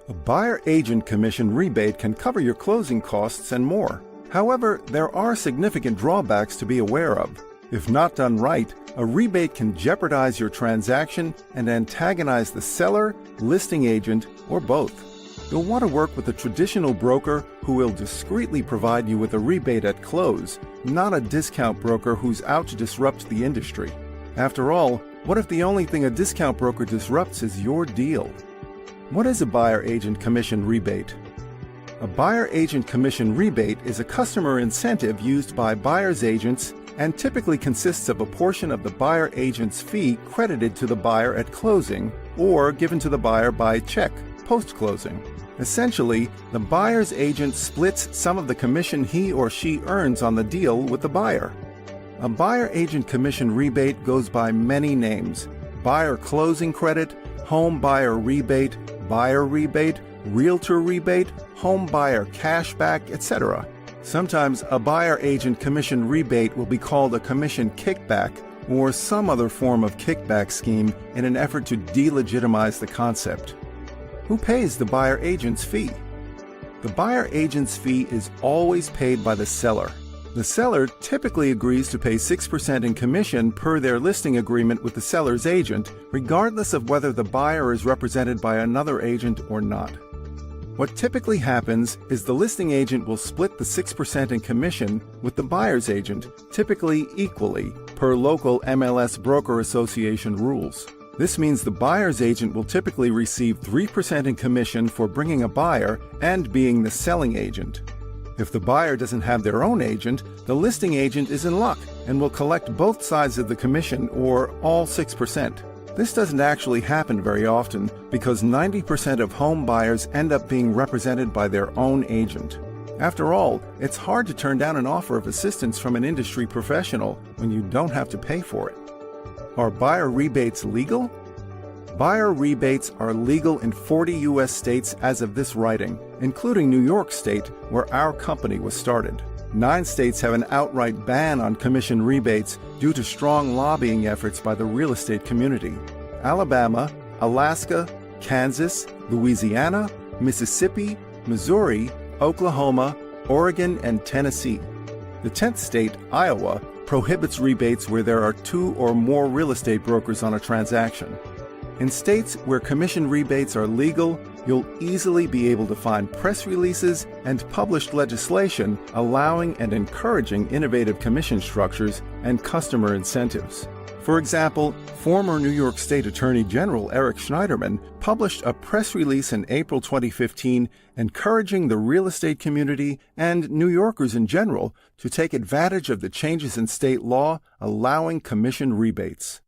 A buyer-agent commission rebate can cover your closing costs and more. However, there are significant drawbacks to be aware of. If not done right, a rebate can jeopardize your transaction and antagonize the seller, listing agent, or both. You'll want to work with a traditional broker who will discreetly provide you with a rebate at close, not a discount broker who's out to disrupt the industry. After all, what if the only thing a discount broker disrupts is your deal? What is a buyer-agent commission rebate? A buyer-agent commission rebate is a customer incentive used by buyer's agents and typically consists of a portion of the buyer agent's fee credited to the buyer at closing or given to the buyer by check post-closing. Essentially, the buyer's agent splits some of the commission he or she earns on the deal with the buyer. A buyer-agent commission rebate goes by many names: buyer closing credit, home buyer rebate, realtor rebate, home buyer cashback, etc. Sometimes a buyer-agent commission rebate will be called a commission kickback or some other form of kickback scheme in an effort to delegitimize the concept. Who pays the buyer-agent's fee? The buyer-agent's fee is always paid by the seller. The seller typically agrees to pay 6% in commission per their listing agreement with the seller's agent, regardless of whether the buyer is represented by another agent or not. What typically happens is the listing agent will split the 6% in commission with the buyer's agent, typically equally, per local MLS Broker Association rules. This means the buyer's agent will typically receive 3% in commission for bringing a buyer and being the selling agent. If the buyer doesn't have their own agent, the listing agent is in luck and will collect both sides of the commission or all 6%. This doesn't actually happen very often because 90% of home buyers end up being represented by their own agent. After all, it's hard to turn down an offer of assistance from an industry professional when you don't have to pay for it. Are buyer rebates legal? Buyer rebates are legal in 40 U.S. states as of this writing, including New York State, where our company was started. 9 states have an outright ban on commission rebates due to strong lobbying efforts by the real estate community. Alabama, Alaska, Kansas, Louisiana, Mississippi, Missouri, Oklahoma, Oregon, and Tennessee. The 10th state, Iowa, prohibits rebates where there are 2 or more real estate brokers on a transaction. In states where commission rebates are legal, you'll easily be able to find press releases and published legislation allowing and encouraging innovative commission structures and customer incentives. For example, former New York State Attorney General Eric Schneiderman published a press release in April 2015 encouraging the real estate community and New Yorkers in general to take advantage of the changes in state law allowing commission rebates.